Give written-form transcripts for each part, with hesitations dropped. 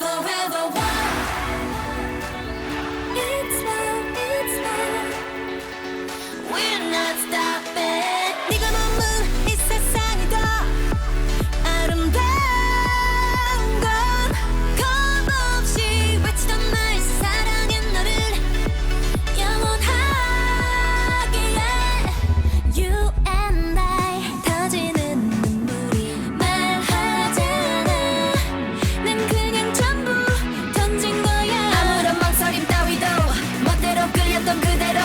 Forever one. It's love, it's love. We're not stopping. 네가 머문 이 세상이 더 아름다운 건 겁없이 외치던 나의 사랑의 너를 영원하게. You and I 터지는 눈물이 말하잖아. 난 그냥 전부 던진 거야. 아무런 망설임 따위도 멋대로 끌렸던 그대로.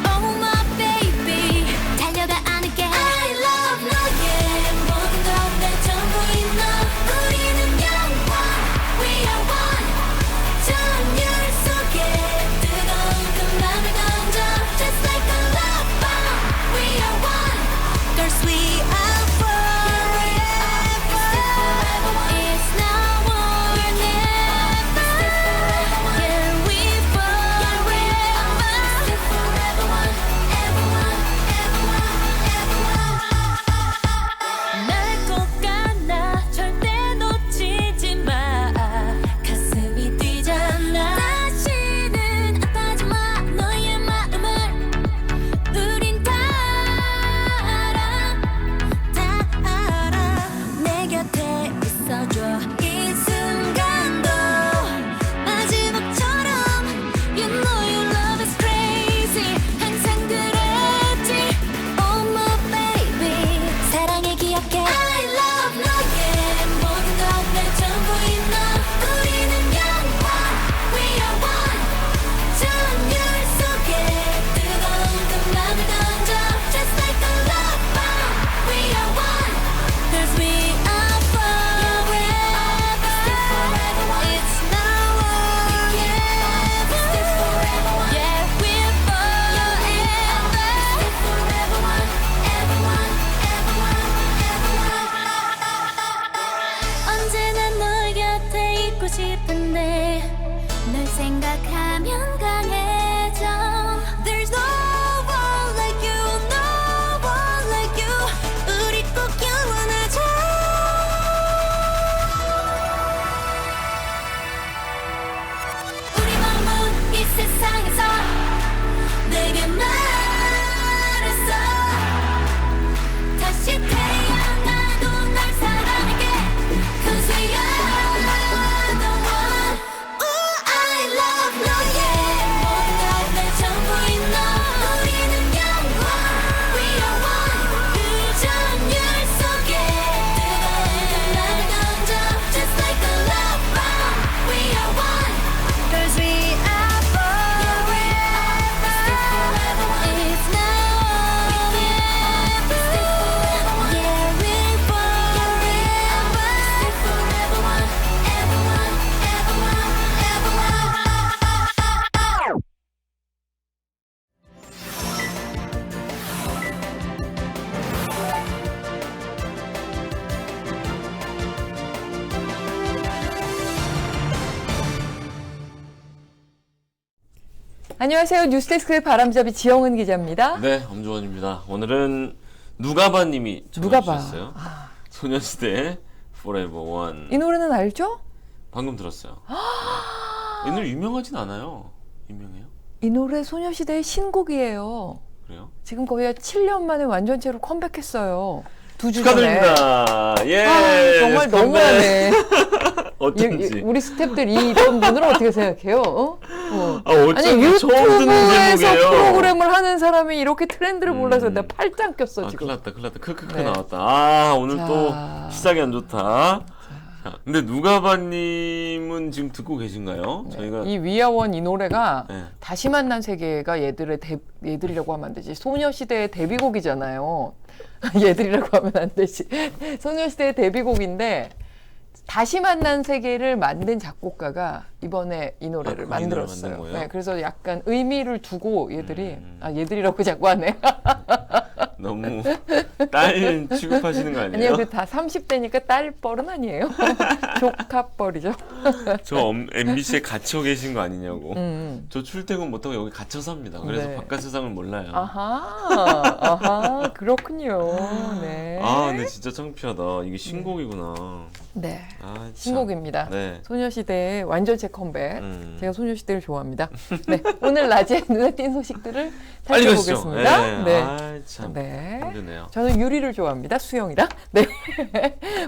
Oh my baby 달려가 안을게. I love 너의 모든 것 내 전부인 너. 우리는 영원 We are one. 전율 속에 뜨거운 그 맘을 던져. Just like a love bomb. We are one. Girls we are forever. It's now or never. Yeah we forever. Forever one. Ever one. Ever one. Ever one. 날 꼭 안아 절대 놓치지 마. 가슴이 뛰잖아. 다시는 아파하지 마. 너의 마음을 우린 다 알아. 다 알아. 내 곁에 있어줘. 이 순간도 마지막처럼. You know your love is crazy. 항상 그랬지. Oh my baby 사랑해 기억해. I love 너의 모든 것 내 전부인 너. 우리는 영원 We are one. 전율 속에 뜨거운 그 맘을 던져. Just like a love bomb. We are one. Cause we are forever. It's now or never. Yeah we're forever. Forever one. Ever one. Ever one. Ever one. 언제나 너 곁에 있고 싶은데 널 생각하면 강해져. There's no one like you. No one like you. 우리 꼭 영원하자. 우리 머문 이 세상에서 내게 말했어. 다시 태어나도 널 사랑할게. Cause we are the one. Ooh, I love 너의 모든 것 내 전부인 너. 우리는 영원 We are one. 그 전율 속에 뜨거운 그 맘을 던져. Just like a love bomb. We are one. Cause we are forever. It's now or never. Yeah we're forever. Forever one. Ever one. Ever one. Ever one. 안녕하세요. 뉴스데스크의 바람잡이 지영은 기자입니다. 네, 엄주원입니다. 오늘은 누가바님이 누가바. 전해주셨어요. 소녀시대 Forever One. 이 노래는 알죠? 방금 들었어요. 이 노래 유명하진 않아요. 유명해요? 이 노래 소녀시대의 신곡이에요. 그래요? 지금 거의 7년 만에 완전체로 컴백했어요. 2주 전에. 축하드립니다. 예. 아, 정말 컴백. 너무하네. 어쩐지. 우리 스태프들이 이런 분을 어떻게 생각해요? 아니 어쩐지 처음 듣는 유튜브에서 제목이에요. 프로그램을 하는 사람이 이렇게 트렌드를 몰라서 내가 팔짱 꼈어 아, 지금. 큰일 났다. 크크크 네. 나왔다. 아, 오늘 자. 또 시작이 안 좋다. 자, 근데 누가바님은 지금 듣고 계신가요? 저희가 이 위아원 이 노래가 네. 다시 만난 세계가 얘들이라고 하면 안 되지. 소녀시대의 데뷔곡이잖아요. 얘들이라고 하면 안 되지. 소녀시대의 데뷔곡인데 다시 만난 세계를 만든 작곡가가 이번에 이 노래를 이 노래를 만들었어요. 만든 거예요? 네, 그래서 약간 의미를 두고 얘들이 얘들이라고 자꾸 하네. 너무 딸 취급하시는 거 아니에요? 아니요, 그 다 30대니까 딸뻘은 아니에요. 조카뻘이죠. 저 MBC에 갇혀 계신 거 아니냐고. 저 출퇴근 못하고 여기 갇혀 삽니다. 그래서 네. 바깥 세상을 몰라요. 아하, 그렇군요. 네. 아, 근데 진짜 창피하다. 이게 신곡이구나. 네. 아, 참. 신곡입니다. 네. 소녀시대의 완전체 컴백. 제가 소녀시대를 좋아합니다. 네. 오늘 낮에 눈에 띈 소식들을 빨리 가시죠. 살펴보겠습니다. 네. 아, 참. 네. 힘드네요. 저는 유리를 좋아합니다. 수영이랑. 네.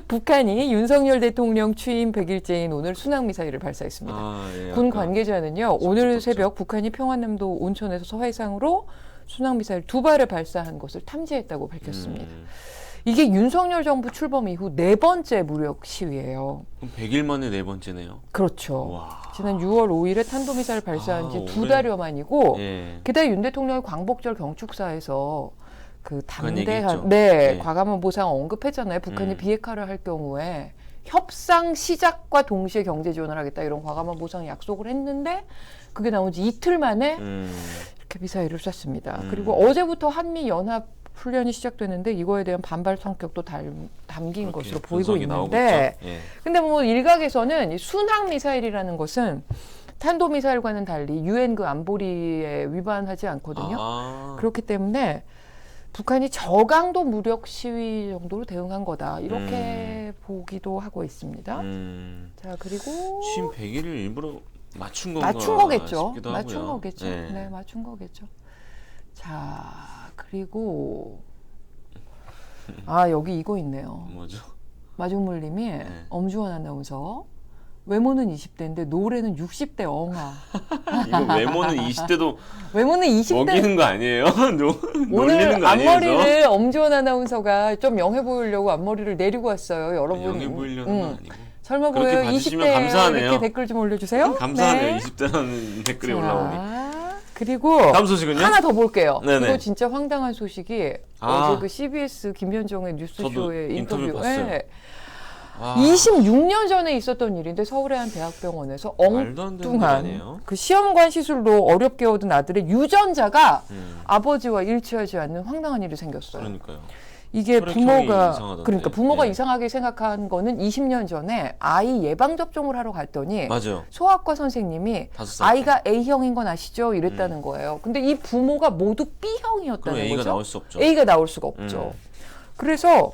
북한이 윤석열 대통령 취임 100일째인 오늘 순항미사일을 발사했습니다. 아, 예, 군 아까 관계자는요, 오늘 새벽 북한이 평안남도 온천에서 해상으로 순항미사일 2발을 발사한 것을 탐지했다고 밝혔습니다. 이게 윤석열 정부 출범 이후 4번째 무력 시위예요. 그럼 100일 만에 4번째네요. 그렇죠. 와. 지난 6월 5일에 탄도미사일 발사한 지 아, 2달여 만이고, 예. 게다가 윤 대통령이 광복절 경축사에서 그 그건 담대한 얘기했죠. 네, 네. 과감한 보상 언급했잖아요. 북한이 비핵화를 할 경우에 협상 시작과 동시에 경제 지원을 하겠다 이런 과감한 보상 약속을 했는데 그게 나온 지 이틀 만에 이렇게 미사일을 쐈습니다. 그리고 어제부터 한미 연합 훈련이 시작되는데 이거에 대한 반발 성격도 담긴 것으로 보이고 있는데 예. 근데 뭐 일각에서는 이 순항 미사일이라는 것은 탄도 미사일과는 달리 유엔 그 안보리에 위반하지 않거든요. 아. 그렇기 때문에 북한이 저강도 무력 시위 정도로 대응한 거다 이렇게 보기도 하고 있습니다. 자 그리고 취임 100일을 일부러 맞춘 건가 맞춘 거겠죠. 싶기도 맞춘 하고요. 거겠죠. 네. 네, 맞춘 거겠죠. 자 그리고 여기 이거 있네요. 뭐죠? 마중물님이 엄주원 아나운서 외모는 20대인데 노래는 60대 엉아. 이거 외모는 20대도 외모는 20대. 먹이는 거 아니에요? 놀리는 오늘 거 아니에요? 앞머리를 엄주원 아나운서가 좀 영해 보이려고 앞머리를 내리고 왔어요. 여러분. 영해 보이려는 건 아니고. 설마 그렇게 보여요? 봐주시면 20대 감사하네요. 이렇게 댓글 좀 올려주세요. 감사하네요. 네. 20대라는 댓글이 올라오니. 그리고 다음 소식은요? 하나 더 볼게요. 네네. 이거 진짜 황당한 소식이 어제 그 CBS 김현정의 저도 뉴스쇼의 인터뷰 인터뷰. 봤어요. 네. 아, 26년 전에 있었던 일인데 서울의 한 대학병원에서 말도 안 되는 일 엉뚱한 아니에요? 그 시험관 시술로 어렵게 얻은 아들의 유전자가 아버지와 일치하지 않는 황당한 일이 생겼어요. 그러니까요. 이게 혈액형이 부모가 이상하던데. 그러니까 부모가 예. 이상하게 생각한 거는 20년 전에 아이 예방 접종을 하러 갔더니 맞아요. 소아과 선생님이 5살 아이가 A형인 건 아시죠? 이랬다는 거예요. 근데 이 부모가 모두 그럼 B형이었다는 A가 거죠. 나올 수 없죠. A가 나올 수가 없죠. 그래서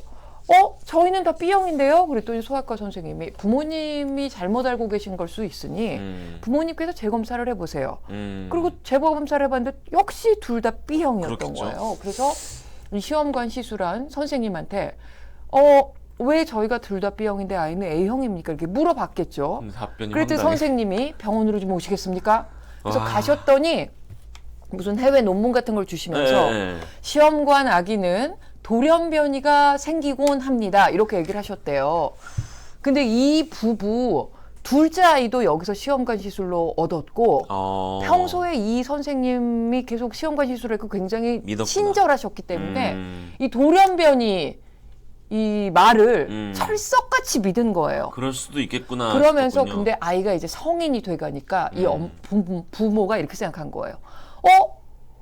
저희는 다 B형인데요. 그랬더니 소아과 선생님이 부모님이 잘못 알고 계신 걸 수 있으니 부모님께서 재검사를 해보세요. 그리고 재검사를 해봤는데 역시 둘 다 B형이었던 그렇겠죠. 거예요. 그래서 이 시험관 시술한 선생님한테 왜 저희가 둘 다 B형인데 아이는 A형입니까? 이렇게 물어봤겠죠. 답변이 그랬더니 황당해. 선생님이 병원으로 좀 오시겠습니까? 그래서 와. 가셨더니 무슨 해외 논문 같은 걸 주시면서 네. 시험관 아기는 돌연변이가 생기곤 합니다. 이렇게 얘기를 하셨대요. 근데 이 부부 둘째 아이도 여기서 시험관 시술로 얻었고 평소에 이 선생님이 계속 시험관 시술했고 굉장히 믿었구나. 친절하셨기 때문에 이 돌연변이 이 말을 철석같이 믿은 거예요. 그럴 수도 있겠구나. 그러면서 싶었군요. 근데 아이가 이제 성인이 돼가니까 이 부모가 이렇게 생각한 거예요.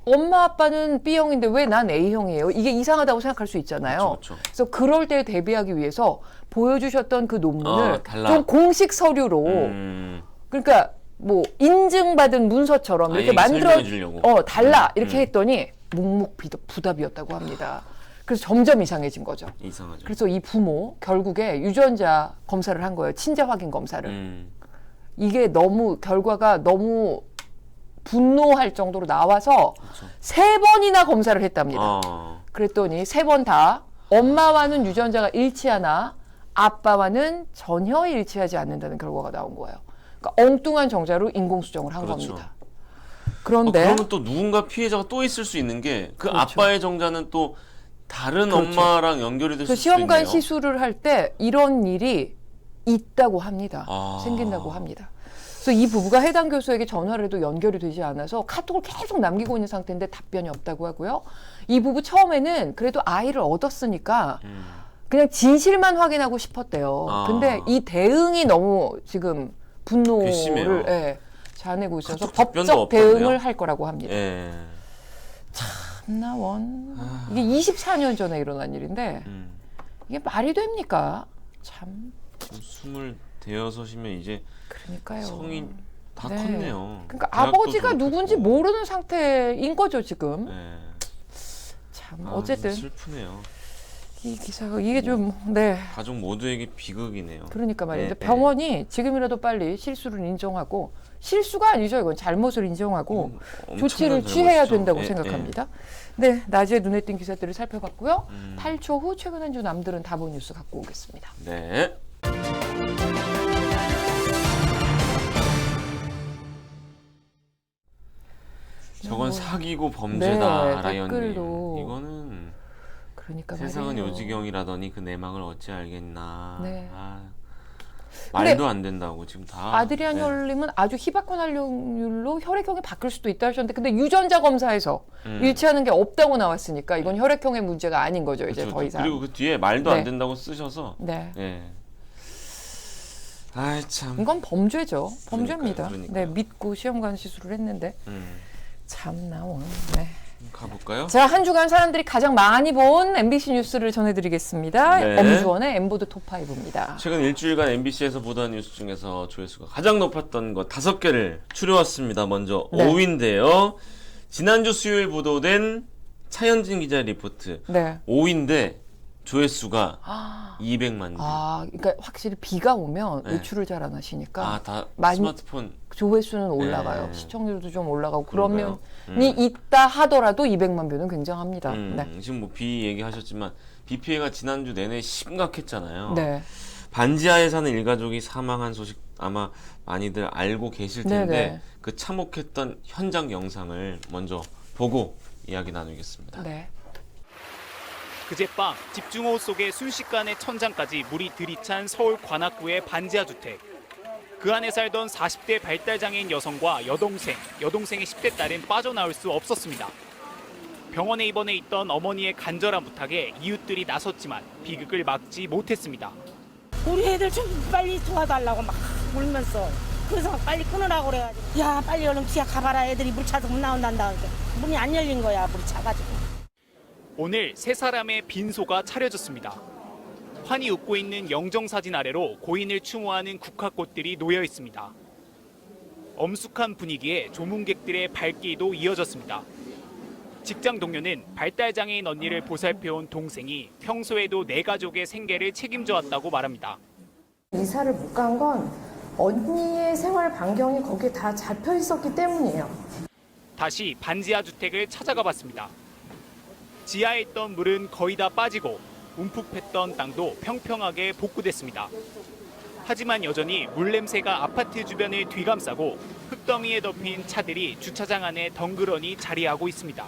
엄마 아빠는 B형인데 왜 난 A형이에요? 이게 이상하다고 생각할 수 있잖아요. 그쵸. 그래서 그럴 때 대비하기 위해서 보여주셨던 그 논문을 달라. 좀 공식 서류로 그러니까 뭐 인증받은 문서처럼 이렇게 만들어 설명해 주려고. 달라 이렇게 했더니 묵묵부답이었다고 합니다. 그래서 점점 이상해진 거죠. 이상하죠. 그래서 이 부모 결국에 유전자 검사를 한 거예요. 친자 확인 검사를. 이게 결과가 너무 분노할 정도로 나와서 그렇죠. 3번이나 검사를 했답니다. 아. 그랬더니 3번 다 엄마와는 유전자가 일치하나 아빠와는 전혀 일치하지 않는다는 결과가 나온 거예요. 그러니까 엉뚱한 정자로 인공수정을 한 그렇죠. 겁니다. 그런데 그러면 또 누군가 피해자가 또 있을 수 있는 게 그 그렇죠. 아빠의 정자는 또 다른 그렇죠. 엄마랑 연결이 될 그 수도 있네요. 시험관 시술을 할 때 이런 일이 있다고 합니다. 생긴다고 합니다. 그래서 이 부부가 해당 교수에게 전화를 해도 연결이 되지 않아서 카톡을 계속 남기고 있는 상태인데 답변이 없다고 하고요. 이 부부 처음에는 그래도 아이를 얻었으니까 그냥 진실만 확인하고 싶었대요. 근데 이 대응이 너무 지금 분노를 괘씸해요. 자아내고 있어서 카톡 답변도 법적 없던데요? 대응을 할 거라고 합니다. 예. 참나 이게 24년 전에 일어난 일인데 이게 말이 됩니까? 참. 26이면 이제 그러니까요. 성인 다 네. 컸네요. 그러니까 대학도 아버지가 졸업했고. 누군지 모르는 상태인 거죠 지금. 네. 참 아, 어쨌든 슬프네요. 이 기사가 이게 좀 네. 가족 모두에게 비극이네요. 그러니까 말이죠. 네, 병원이 지금이라도 빨리 실수를 인정하고 실수가 아니죠. 이건 잘못을 인정하고 조치를 엄청난 취해야 잘못이죠. 된다고 예, 생각합니다. 네, 낮에 눈에 띈 기사들을 살펴봤고요. 음. 8초 후 최근 한 주 남들은 다 본 뉴스 갖고 오겠습니다. 네. 저건 사기고 범죄다, 네, 라이언님. 댓글도. 이거는 그러니까 세상은 말이에요. 요지경이라더니 그 내막을 어찌 알겠나. 네. 아, 근데 말도 안 된다고 지금 다. 아드리안 혈님은 아주 희박한 활용률로 혈액형이 바뀔 수도 있다 하셨는데 근데 유전자 검사에서 일치하는 게 없다고 나왔으니까 이건 혈액형의 문제가 아닌 거죠. 이제 그렇죠. 더 이상. 그리고 그 뒤에 말도 네. 안 된다고 쓰셔서. 네. 예. 아이 참. 이건 범죄죠. 범죄입니다. 그러니까요. 네, 믿고 시험관 시술을 했는데 참 나온. 네. 가볼까요? 자, 한 주간 사람들이 가장 많이 본 MBC 뉴스를 전해드리겠습니다. 네. 엄주원의 엠보드 톱5입니다. 최근 일주일간 MBC에서 보던 뉴스 중에서 조회수가 가장 높았던 것 5개를 추려왔습니다. 먼저 네. 5위인데요. 지난주 수요일 보도된 차현진 기자 리포트 네. 5위인데 조회수가 200만 뷰. 아, 그러니까 확실히 비가 오면 네. 외출을 잘 안 하시니까 다 많이- 스마트폰. 조회수는 올라가요. 네. 시청률도 좀 올라가고 그런가요? 그러면이 있다 하더라도 200만 뷰는 굉장합니다. 네. 지금 뭐 비 얘기하셨지만 비 피해가 지난주 내내 심각했잖아요. 네. 반지하에 사는 일가족이 사망한 소식 아마 많이들 알고 계실 텐데 네네. 그 참혹했던 현장 영상을 먼저 보고 이야기 나누겠습니다. 네. 그젯밤 집중호우 속에 순식간에 천장까지 물이 들이찬 서울 관악구의 반지하 주택. 그 안에 살던 40대 발달장애인 여성과 여동생의 10대 딸은 빠져나올 수 없었습니다. 병원에 입원해 있던 어머니의 간절한 부탁에 이웃들이 나섰지만 비극을 막지 못했습니다. 우리 애들 좀 빨리 도와달라고 막 울면서 그래서 빨리 끊으라고 그래가지고 야 빨리 얼른 지하 가봐라 애들이 물 차서 못 나온단다 그러니까 문이 안 열린 거야 물이 차가지고 오늘 세 사람의 빈소가 차려졌습니다. 환히 웃고 있는 영정사진 아래로 고인을 추모하는 국화꽃들이 놓여 있습니다. 엄숙한 분위기에 조문객들의 발길도 이어졌습니다. 직장 동료는 발달장애인 언니를 보살펴온 동생이 평소에도 내 가족의 생계를 책임져 왔다고 말합니다. 이사를 못 간 건 언니의 생활 반경이 거기에 다 잡혀 있었기 때문이에요. 다시 반지하 주택을 찾아가 봤습니다. 지하에 있던 물은 거의 다 빠지고 움푹했던 땅도 평평하게 복구됐습니다. 하지만 여전히 물냄새가 아파트 주변을 뒤감싸고 흙더미에 덮인 차들이 주차장 안에 덩그러니 자리하고 있습니다.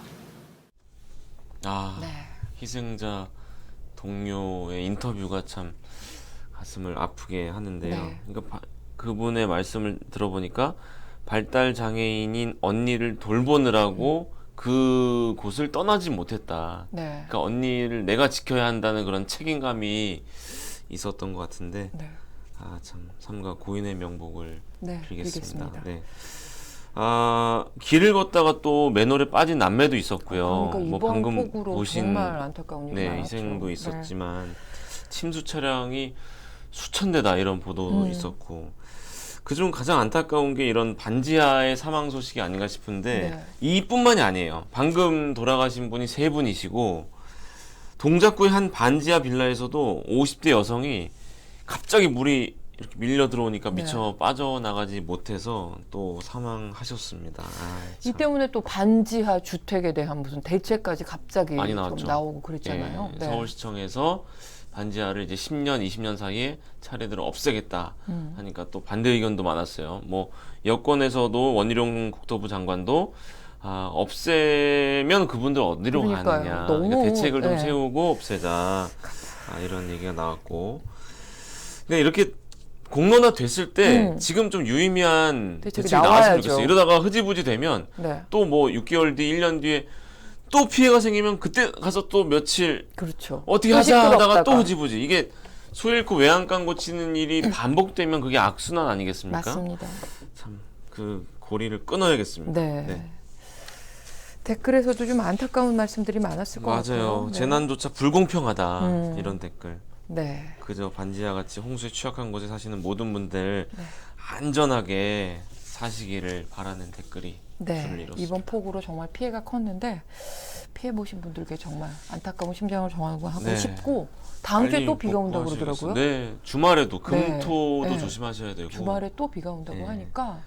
네. 희생자 동료의 인터뷰가 참 가슴을 아프게 하는데요. 네. 그러니까 그분의 말씀을 들어보니까 발달 장애인인 언니를 돌보느라고 그 곳을 떠나지 못했다. 네. 그러니까 언니를 내가 지켜야 한다는 그런 책임감이 있었던 것 같은데 네. 참 삼가 고인의 명복을 네. 빌겠습니다. 빌겠습니다. 네. 길을 걷다가 또 맨홀에 빠진 남매도 있었고요. 그러니까 뭐 이번 방금 폭우로 보신 정말 안타까운 일이 많았죠. 희생도 네. 있었지만 침수 차량이 수천 대다 이런 보도도 있었고 그중 가장 안타까운 게 이런 반지하의 사망 소식이 아닌가 싶은데 네. 이뿐만이 아니에요. 방금 돌아가신 분이 3분이시고 동작구의 한 반지하 빌라에서도 50대 여성이 갑자기 물이 이렇게 밀려 들어오니까 미처 빠져나가지 못해서 또 사망하셨습니다. 이 때문에 또 반지하 주택에 대한 무슨 대책까지 갑자기 많이 좀 나왔죠. 나오고 그랬잖아요. 예, 네. 서울시청에서 반지하를 이제 10년, 20년 사이에 차례대로 없애겠다 하니까 또 반대 의견도 많았어요. 뭐 여권에서도 원희룡 국토부 장관도 없애면 그분들 어디로 그러니까요. 가느냐. 너무, 그러니까 대책을 좀 네. 세우고 없애자. 이런 얘기가 나왔고. 근데 이렇게 공론화 됐을 때 지금 좀 유의미한 대책이 대책이 나왔으면 나와야죠. 좋겠어요. 이러다가 흐지부지 되면 네. 또 뭐 6개월 뒤, 1년 뒤에 또 피해가 생기면 그때 가서 또 며칠 그렇죠. 어떻게 또 하자 하다가 시끄럽다가. 또 흐지부지. 이게 소 잃고 외양간 고치는 일이 반복되면 그게 악순환 아니겠습니까? 맞습니다. 참 그 고리를 끊어야겠습니다. 네. 댓글에서도 좀 안타까운 말씀들이 많았을 것 같아요. 맞아요. 네. 재난조차 불공평하다 이런 댓글. 네. 그저 반지하 같이 홍수에 취약한 곳에 사시는 모든 분들 네. 안전하게 사시기를 바라는 댓글이 줄을 네. 이뤘습니다. 이번 폭우로 정말 피해가 컸는데 피해 보신 분들께 정말 안타까운 심정을 정하고 네. 싶고 다음 주에 빨리 또 비가 온다고 복구하시겠어요. 그러더라고요. 네, 주말에도 네. 금토도 네. 조심하셔야 되고. 주말에 또 비가 온다고 네. 하니까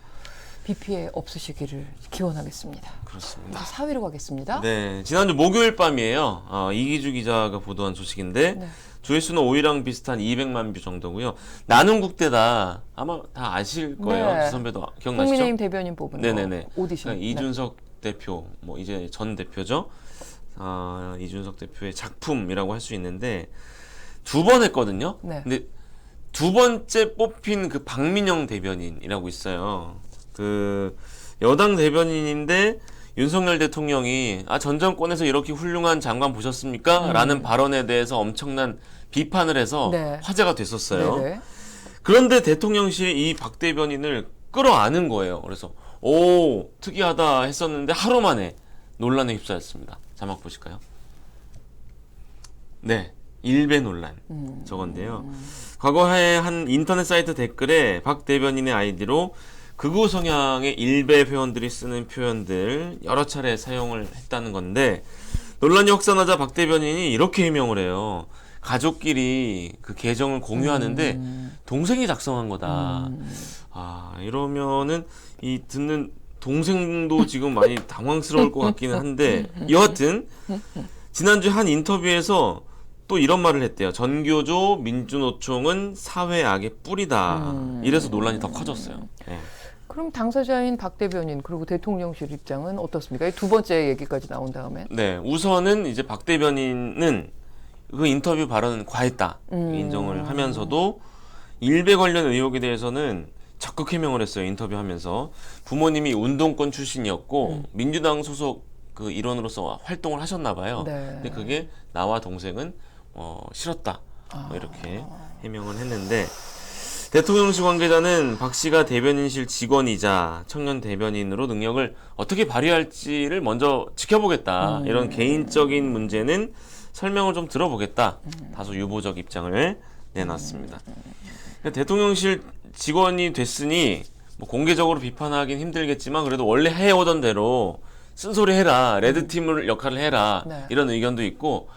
비 피해 없으시기를 기원하겠습니다. 그렇습니다. 이제 4위로 가겠습니다. 네, 지난주 목요일 밤이에요. 이기주 기자가 보도한 소식인데 네. 조회수는 5위랑 비슷한 200만 뷰 정도고요. 나는 국대다 아마 다 아실 거예요. 네. 지 선배도 기억나시죠? 국민의힘 대변인 뽑은 네네네. 거 오디션. 그러니까 이준석 대표, 뭐 이제 전 대표죠. 이준석 대표의 작품이라고 할 수 있는데 두 번 했거든요. 네. 근데 두 번째 뽑힌 그 박민영 대변인이라고 있어요. 그 여당 대변인인데 윤석열 대통령이 전 정권에서 이렇게 훌륭한 장관 보셨습니까? 라는 발언에 대해서 엄청난 비판을 해서 네. 화제가 됐었어요. 네네. 그런데 대통령실이 이 박 대변인을 끌어안은 거예요. 그래서 오 특이하다 했었는데 하루 만에 논란에 휩싸였습니다. 자막 보실까요? 네, 일배 논란 저건데요. 과거에 한 인터넷 사이트 댓글에 박 대변인의 아이디로 극우 성향의 일배 회원들이 쓰는 표현들 여러 차례 사용을 했다는 건데 논란이 확산하자 박 대변인이 이렇게 해명을 해요. 가족끼리 그 계정을 공유하는데 동생이 작성한 거다. 이러면은 이 듣는 동생도 지금 많이 당황스러울 것 같기는 한데 여하튼 지난주 한 인터뷰에서 또 이런 말을 했대요. 전교조 민주노총은 사회악의 뿌리다. 이래서 논란이 더 커졌어요. 네. 그럼 당사자인 박 대변인 그리고 대통령실 입장은 어떻습니까? 이 두 번째 얘기까지 나온 다음에. 네, 우선은 이제 박 대변인은 그 인터뷰 발언은 과했다 인정을 하면서도 일배 관련 의혹에 대해서는 적극 해명을 했어요. 인터뷰하면서 부모님이 운동권 출신이었고 민주당 소속 그 일원으로서 활동을 하셨나 봐요. 네. 근데 그게 나와 동생은 싫었다. 뭐 이렇게 해명을 했는데 대통령실 관계자는 박 씨가 대변인실 직원이자 청년 대변인으로 능력을 어떻게 발휘할지를 먼저 지켜보겠다. 이런 개인적인 문제는 설명을 좀 들어보겠다. 다소 유보적 입장을 내놨습니다. 그러니까 대통령실 직원이 됐으니 뭐 공개적으로 비판하긴 힘들겠지만 그래도 원래 해오던 대로 쓴소리 해라. 레드팀을 역할을 해라. 네. 이런 의견도 있고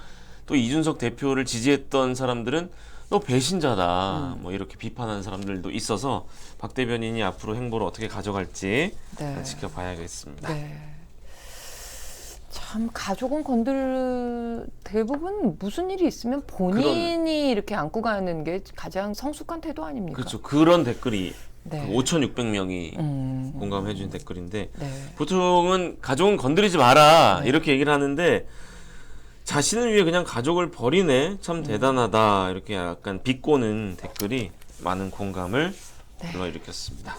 또 이준석 대표를 지지했던 사람들은 너 배신자다. 뭐 이렇게 비판하는 사람들도 있어서 박 대변인이 앞으로 행보를 어떻게 가져갈지 네. 지켜봐야겠습니다. 네. 참 가족은 대부분 무슨 일이 있으면 본인이 이렇게 안고 가는 게 가장 성숙한 태도 아닙니까? 그렇죠. 그런 댓글이 네. 5,600명이 공감해 준 댓글인데 네. 보통은 가족은 건드리지 마라 네. 이렇게 얘기를 하는데 자신을 위해 그냥 가족을 버리네 참 대단하다 이렇게 약간 비꼬는 댓글이 많은 공감을 불러일으켰습니다.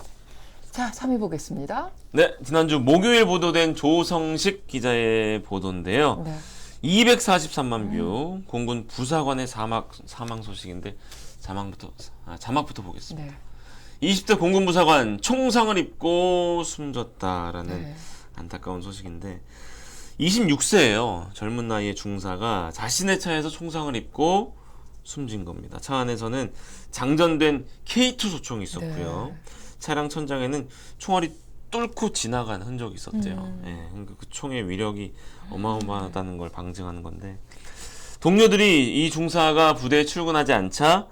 자, 3위 보겠습니다. 네, 지난주 목요일 보도된 조성식 기자의 보도인데요. 네. 243만 뷰 공군 부사관의 사망 소식인데 자막부터 보겠습니다. 네. 20대 공군 부사관 총상을 입고 숨졌다라는 네. 안타까운 소식인데 26세예요. 젊은 나이의 중사가 자신의 차에서 총상을 입고 숨진 겁니다. 차 안에서는 장전된 K2 소총이 있었고요. 네. 차량 천장에는 총알이 뚫고 지나간 흔적이 있었대요. 예, 그러니까 그 총의 위력이 어마어마하다는 걸 방증하는 건데 동료들이 이 중사가 부대에 출근하지 않자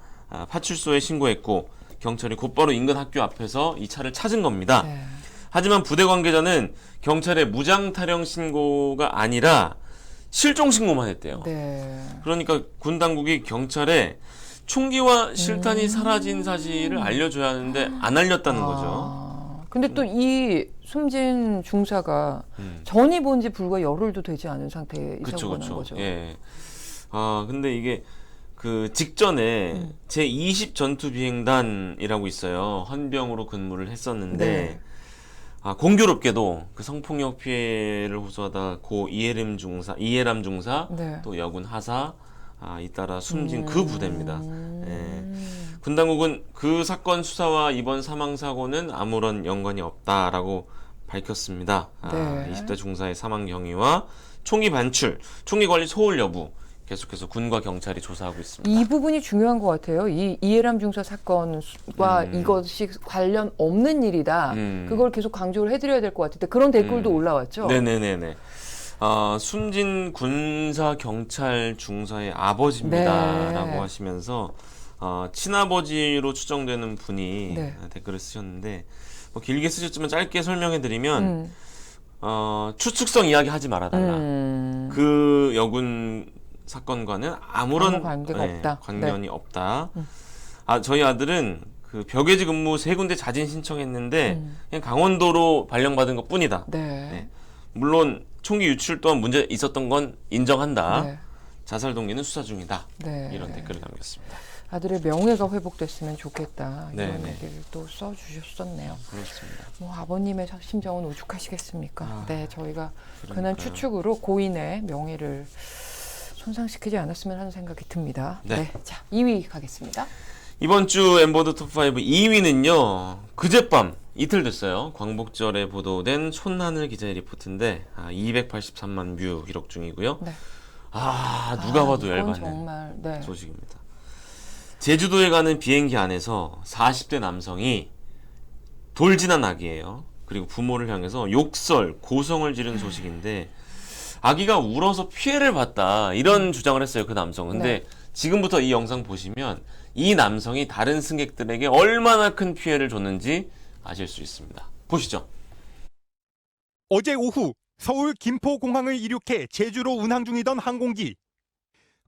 파출소에 신고했고 경찰이 곧바로 인근 학교 앞에서 이 차를 찾은 겁니다. 네. 하지만 부대 관계자는 경찰의 무장 타령 신고가 아니라 실종 신고만 했대요. 네. 그러니까 군 당국이 경찰에 총기와 실탄이 사라진 사실을 알려줘야 하는데 안 알렸다는 거죠. 근데 또 이 숨진 중사가 전이 본지 불과 열흘도 되지 않은 상태에 이 사고가 난 거죠. 예. 근데 이게 그 직전에 제20 전투 비행단이라고 있어요. 헌병으로 근무를 했었는데 네. 공교롭게도 그 성폭력 피해를 호소하다 고 이해람 중사 네. 또 여군 하사 잇따라 숨진 그 부대입니다. 예. 군 당국은 그 사건 수사와 이번 사망 사고는 아무런 연관이 없다라고 밝혔습니다. 네. 20대 중사의 사망 경위와 총기 반출, 총기 관리 소홀 여부 계속해서 군과 경찰이 조사하고 있습니다. 이 부분이 중요한 것 같아요. 이 이해람 중사 사건과 이것이 관련 없는 일이다. 그걸 계속 강조를 해드려야 될 것 같은데 그런 댓글도 올라왔죠. 네네네네. 숨진 군사 경찰 중사의 아버지입니다라고 네. 하시면서 친아버지로 추정되는 분이 네. 댓글을 쓰셨는데 뭐 길게 쓰셨지만 짧게 설명해드리면 추측성 이야기 하지 말아달라. 그 여군 사건과는 아무런 아무 관계가 없다. 관련이 없다. 저희 아들은 그 벽외지 근무 3군데 자진 신청했는데 그냥 강원도로 발령받은 것 뿐이다. 네. 네. 물론 총기 유출 또한 문제 있었던 건 인정한다. 네. 자살 동기는 수사 중이다. 네. 이런 댓글을 남겼습니다. 아들의 명예가 회복됐으면 좋겠다. 이런 네네. 얘기를 또 써주셨었네요. 그렇습니다. 뭐 아버님의 심정은 오죽하시겠습니까? 네, 저희가 그러니까요. 괜한 추측으로 고인의 명예를 손상시키지 않았으면 하는 생각이 듭니다. 네. 자, 2위 가겠습니다. 이번 주 엠버드 톱5 2위는요. 그젯밤 이틀 됐어요. 광복절에 보도된 손하늘 기자의 리포트인데 283만 뷰 기록 중이고요. 네. 누가 봐도 이건 열받는 정말 네. 소식입니다. 제주도에 가는 비행기 안에서 40대 남성이 돌진한 아기예요. 그리고 부모를 향해서 욕설, 고성을 지른 소식인데 아기가 울어서 피해를 봤다 이런 주장을 했어요. 그 남성. 근데 네. 지금부터 이 영상 보시면 이 남성이 다른 승객들에게 얼마나 큰 피해를 줬는지 아실 수 있습니다. 보시죠. 어제 오후 서울 김포공항을 이륙해 제주로 운항 중이던 항공기.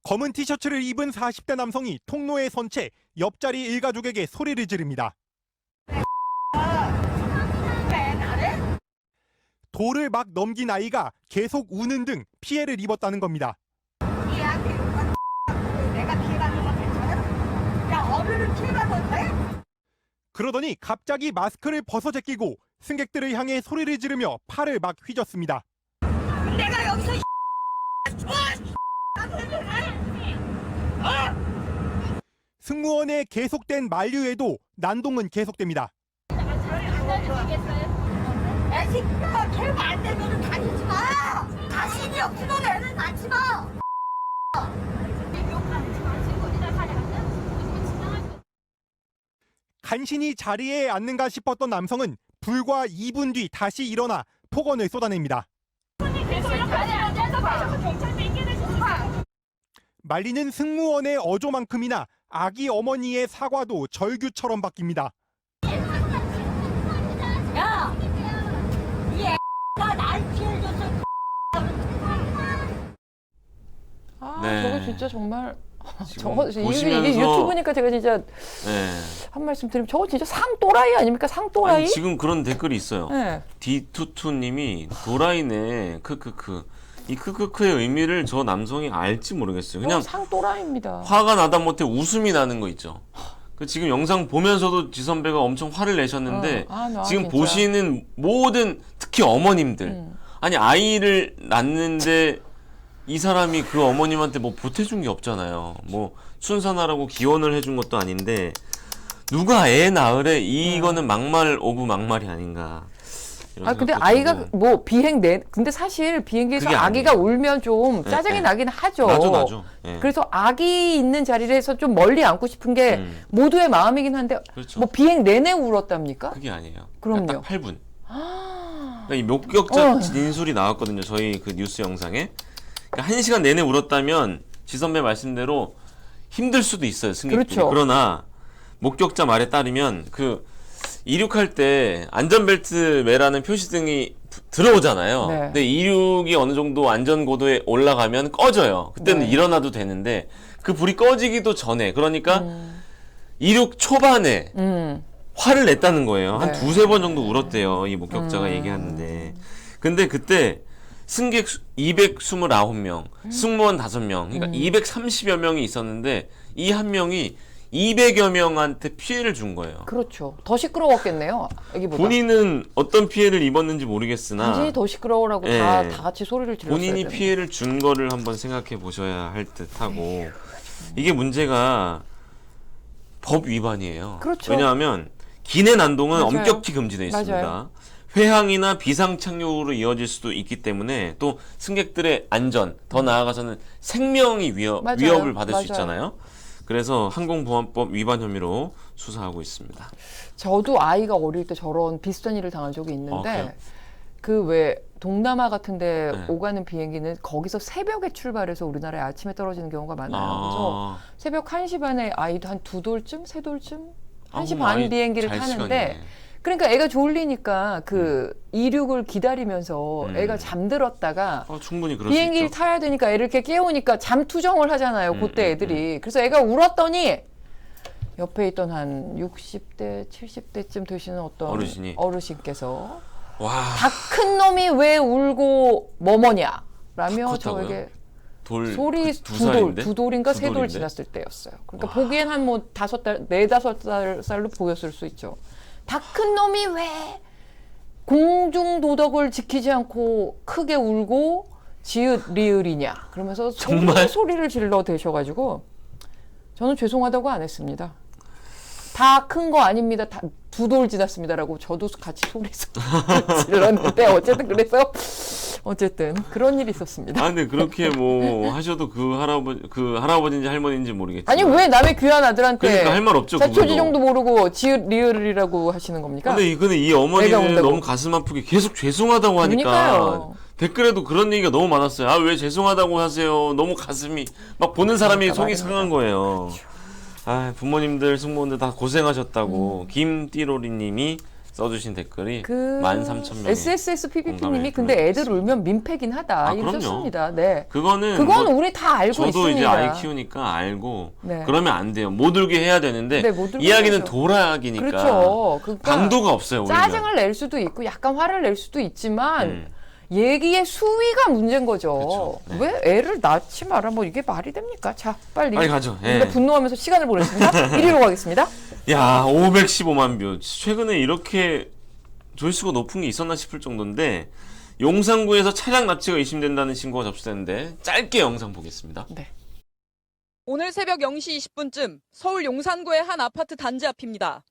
검은 티셔츠를 입은 40대 남성이 통로에 선 채 옆자리 일가족에게 소리를 지릅니다. 도를 막 넘긴 아이가 계속 우는 등 피해를 입었다는 겁니다. 그러더니 갑자기 마스크를 벗어 제끼고 승객들을 향해 소리를 지르며 팔을 막 휘젓습니다. 내가 여기서 승무원의 계속된 만류에도 난동은 계속됩니다. 애새끼가 걔가 안 되면 다니지 마. 자신이 없으면 애는 낳지 마. 간신히 자리에 앉는가 싶었던 남성은 불과 2분 뒤 다시 일어나 폭언을 쏟아냅니다. 말리는 승무원의 어조만큼이나 아기 어머니의 사과도 절규처럼 바뀝니다. 야, 이 애가 날 피해 줬어. 네. 저거 진짜 정말 지금 저거 이게 보시면서 유튜브니까 제가 진짜 네. 한 말씀 드리면 저거 진짜 상또라이 아닙니까? 상또라이? 아니, 지금 그런 댓글이 있어요. 네. 디투투님이 도라이네 크크크. 이 크크크의 의미를 저 남성이 알지 모르겠어요. 그냥 상또라이입니다. 화가 나다 못해 웃음이 나는 거 있죠. 그 지금 영상 보면서도 지 선배가 엄청 화를 내셨는데 지금 진짜. 보시는 모든 특히 어머님들 아니 아이를 낳는데 이 사람이 그 어머님한테 뭐 보태준 게 없잖아요. 뭐 순산하라고 기원을 해준 것도 아닌데 누가 애 낳으래 이거는 막말 오브 막말이 아닌가. 이런 근데 생각도 아이가 들고. 뭐 근데 사실 비행기에서 그게 아기가 아니에요. 울면 좀 네, 짜증이 네. 나긴 하죠. 나죠. 예. 그래서 아기 있는 자리에서 좀 멀리 앉고 싶은 게 모두의 마음이긴 한데 그렇죠. 뭐 비행 내내 울었답니까? 그게 아니에요. 그럼요. 딱 8분. 그러니까 이 목격자 진술이 나왔거든요. 저희 그 뉴스 영상에. 그러니까 1시간 내내 울었다면 지 선배 말씀대로 힘들 수도 있어요. 승객들이. 그렇죠. 그러나 목격자 말에 따르면 그 이륙할 때 안전벨트 매라는 표시등이 들어오잖아요. 네. 근데 이륙이 어느 정도 안전고도에 올라가면 꺼져요. 그때는 네. 일어나도 되는데 그 불이 꺼지기도 전에 그러니까 이륙 초반에 화를 냈다는 거예요. 한 네. 두세 번 정도 울었대요. 이 목격자가 얘기하는데. 근데 그때 승객 229명, 승무원 5명, 그러니까 230여 명이 있었는데 이 한 명이 200여 명한테 피해를 준 거예요. 그렇죠. 더 시끄러웠겠네요. 아기보다. 본인은 어떤 피해를 입었는지 모르겠으나 당신이 더 시끄러우라고 예. 다 같이 소리를 질렀어야 본인이 되는데. 피해를 준 거를 한번 생각해 보셔야 할 듯하고 이게 문제가 법 위반이에요. 그렇죠. 왜냐하면 기내 난동은 맞아요. 엄격히 금지되어 있습니다. 맞아요. 회항이나 비상 착륙으로 이어질 수도 있기 때문에 또 승객들의 안전, 더 나아가서는 생명이 맞아요. 위협을 받을 맞아요. 수 있잖아요. 그래서 항공보안법 위반 혐의로 수사하고 있습니다. 저도 아이가 어릴 때 저런 비슷한 일을 당한 적이 그래요? 있는데 그 왜 동남아 같은데 네. 오가는 비행기는 거기서 새벽에 출발해서 우리나라에 아침에 떨어지는 경우가 많아요. 그래서 새벽 1시 반에 아이도 한 2돌쯤, 3돌쯤 1시 반 아이 비행기를 잘 타는데 시간이네. 그러니까 애가 졸리니까 그 이륙을 기다리면서 애가 잠들었다가 충분히 그럴 수 비행기를 있죠. 타야 되니까 애를 이렇게 깨우니까 잠투정을 하잖아요. 그때 애들이. 그래서 애가 울었더니 옆에 있던 한 60대, 70대쯤 되시는 어떤 어르신께서 와, 다 큰 놈이 왜 울고 뭐뭐냐 라며 컸다고요? 저에게 돌 소리 두 살인데? 두 돌인가 두 세 돌 돌인데? 지났을 때였어요. 그러니까 보기엔 한 뭐 5달, 4-5살로 보였을 수 있죠. 다 큰 놈이 왜 공중 도덕을 지키지 않고 크게 울고 지읒 리을이냐 그러면서 정말? 소리를 질러 대셔가지고 저는 죄송하다고 안 했습니다. 다 큰 거 아닙니다. 다 2돌 지났습니다라고 저도 같이 소리 질렀는데 어쨌든 그런 일이 있었습니다. 아, 근데 그렇게 뭐 하셔도 그 할아버지인지 할머니인지 모르겠지만. 아니 왜 남의 귀한 아들한테 그러니까 할 말 없죠. 자초지 그분도. 정도 모르고 지읒 리을이라고 하시는 겁니까? 근데 이 애가 어머니는 온다고. 너무 가슴 아프게 계속 죄송하다고 하니까 그러니까요. 댓글에도 그런 얘기가 너무 많았어요. 아, 왜 죄송하다고 하세요? 너무 가슴이 막 보는 사람이 그러니까 속이 말입니다. 상한 거예요. 아, 부모님들, 승무원들 다 고생하셨다고 김띠로리님이 써주신 댓글이 13,000명이 SSSPPP님이 근데 애들 울면 민폐긴 하다 아, 그럼요. 이러셨습니다. 네. 그건 그건 우리 다 알고 저도 있습니다. 이제 아이 키우니까 알고 네. 그러면 안 돼요. 못 울게 해야 되는데 네, 못 울게 이야기는 해야죠. 도락이니까 그렇죠. 그러니까 강도가 없어요. 오히려. 짜증을 낼 수도 있고 약간 화를 낼 수도 있지만 얘기의 수위가 문제인 거죠. 그쵸. 네. 왜 애를 낳지 마라 뭐 이게 말이 됩니까? 자 빨리 가죠. 우리가 예. 분노하면서 시간을 보냈습니다. 1위로 가겠습니다. 야, 515만 뷰. 최근에 이렇게 조회수가 높은 게 있었나 싶을 정도인데 용산구에서 차량 납치가 의심된다는 신고가 접수됐는데 짧게 영상 보겠습니다. 네. 오늘 새벽 0시 20분쯤 서울 용산구의 한 아파트 단지 앞입니다.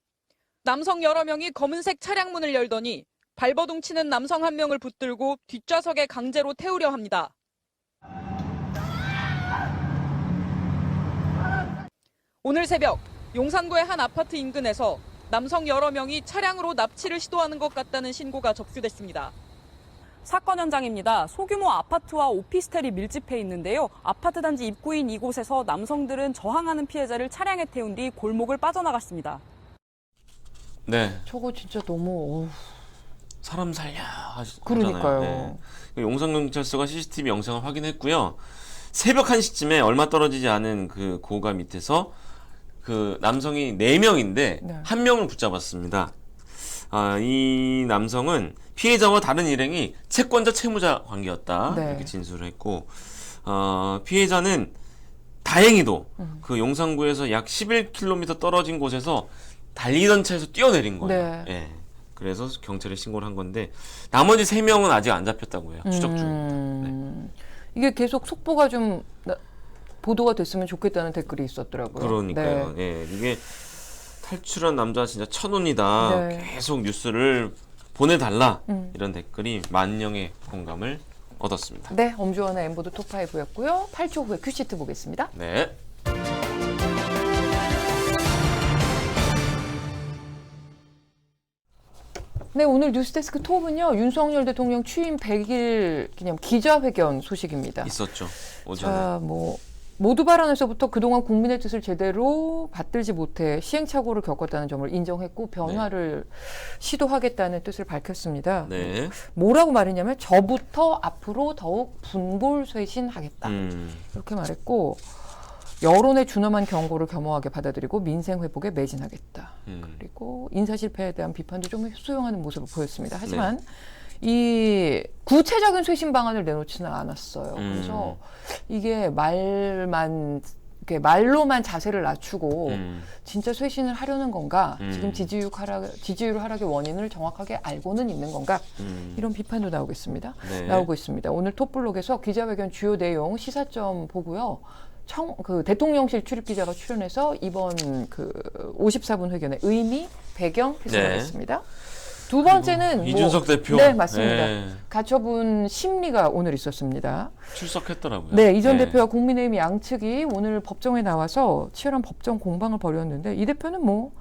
남성 여러 명이 검은색 차량 문을 열더니 발버둥 치는 남성 한 명을 붙들고 뒷좌석에 강제로 태우려 합니다. 오늘 새벽 용산구의 한 아파트 인근에서 남성 여러 명이 차량으로 납치를 시도하는 것 같다는 신고가 접수됐습니다. 사건 현장입니다. 소규모 아파트와 오피스텔이 밀집해 있는데요. 아파트 단지 입구인 이곳에서 남성들은 저항하는 피해자를 차량에 태운 뒤 골목을 빠져나갔습니다. 네. 저거 진짜 너무 사람 살려 그러니까요. 네. 용산경찰서가 CCTV 영상을 확인했고요. 새벽 1시쯤에 얼마 떨어지지 않은 그 고가 밑에서 그 남성이 4명인데 네. 1명을 붙잡았습니다. 아, 이 남성은 피해자와 다른 일행이 채권자 채무자 관계였다. 네. 이렇게 진술을 했고 피해자는 다행히도 그 용산구에서 약 11km 떨어진 곳에서 달리던 차에서 뛰어내린 거예요. 네. 예. 그래서 경찰에 신고를 한 건데 나머지 3명은 아직 안 잡혔다고 해요. 추적 중입니다. 네. 이게 계속 속보가 좀 보도가 됐으면 좋겠다는 댓글이 있었더라고요. 그러니까요. 네. 예, 이게 탈출한 남자 진짜 천운이다. 네. 계속 뉴스를 보내달라. 이런 댓글이 만명의 공감을 얻었습니다. 네, 엄주원의 엠보드 톱5였고요. 8초 후에 큐시트 보겠습니다. 네. 네, 오늘 뉴스데스크 톱은요. 윤석열 대통령 취임 100일 기념 기자회견 소식입니다. 있었죠. 오전에. 자, 뭐 모두 발언에서부터 그동안 국민의 뜻을 제대로 받들지 못해 시행착오를 겪었다는 점을 인정했고 변화를 시도하겠다는 뜻을 밝혔습니다. 네. 뭐라고 말했냐면 저부터 앞으로 더욱 분골쇄신하겠다. 이렇게 말했고 여론의 준엄한 경고를 겸허하게 받아들이고 민생 회복에 매진하겠다. 그리고 인사 실패에 대한 비판도 좀 수용하는 모습을 보였습니다. 하지만 이 구체적인 쇄신 방안을 내놓지는 않았어요. 그래서 이게 말로만 자세를 낮추고 진짜 쇄신을 하려는 건가? 지금 지지율 하락의 원인을 정확하게 알고는 있는 건가? 이런 비판도 나오고 있습니다. 오늘 톱블록에서 기자회견 주요 내용 시사점 보고요. 대통령실 출입 기자가 출연해서 이번 그 54분 회견의 의미, 배경 해설하겠습니다. 두 번째는 이준석 대표. 네, 맞습니다. 네. 가처분 심리가 오늘 있었습니다. 출석했더라고요. 네, 이 전 대표와 국민의힘 양측이 오늘 법정에 나와서 치열한 법정 공방을 벌였는데 이 대표는 뭐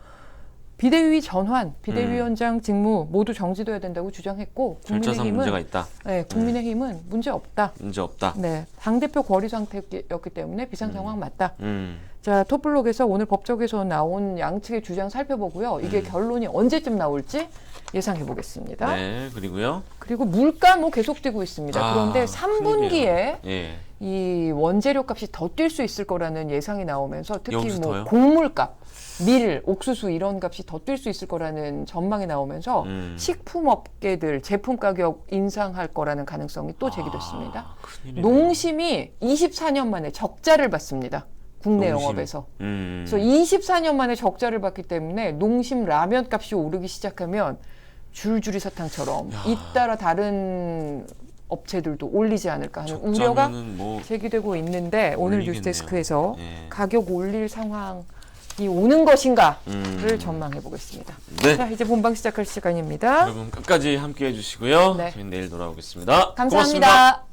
비대위 전환, 비대위원장 직무 모두 정지돼야 된다고 주장했고 절차상 문제가 있다. 네, 국민의힘은 문제 없다. 문제 없다. 네, 당대표 거리 상태였기 때문에 비상 상황 맞다. 음. 자, 톱블록에서 오늘 법정에서 나온 양측의 주장 살펴보고요. 이게 결론이 언제쯤 나올지 예상해 보겠습니다. 네, 그리고요. 그리고 물가 뭐 계속 뛰고 있습니다. 그런데 큰일이에요. 3분기에 예. 이 원재료 값이 더 뛸 수 있을 거라는 예상이 나오면서 특히 여기서 뭐 더요? 곡물값, 밀, 옥수수 이런 값이 더 뛸 수 있을 거라는 전망이 나오면서 식품업계들 제품 가격 인상할 거라는 가능성이 또 제기됐습니다. 큰일이네. 농심이 24년 만에 적자를 봤습니다. 국내 농심. 영업에서. 음. 그래서 24년 만에 적자를 봤기 때문에 농심 라면 값이 오르기 시작하면 줄줄이 사탕처럼 잇따라 다른 업체들도 올리지 않을까 하는 우려가 뭐 제기되고 있는데 오늘 올리겠네요. 뉴스데스크에서 예. 가격 올릴 상황이 오는 것인가를 전망해 보겠습니다. 네. 자, 이제 본방 시작할 시간입니다. 여러분 끝까지 함께 해주시고요. 네. 저희는 내일 돌아오겠습니다. 감사합니다. 고맙습니다.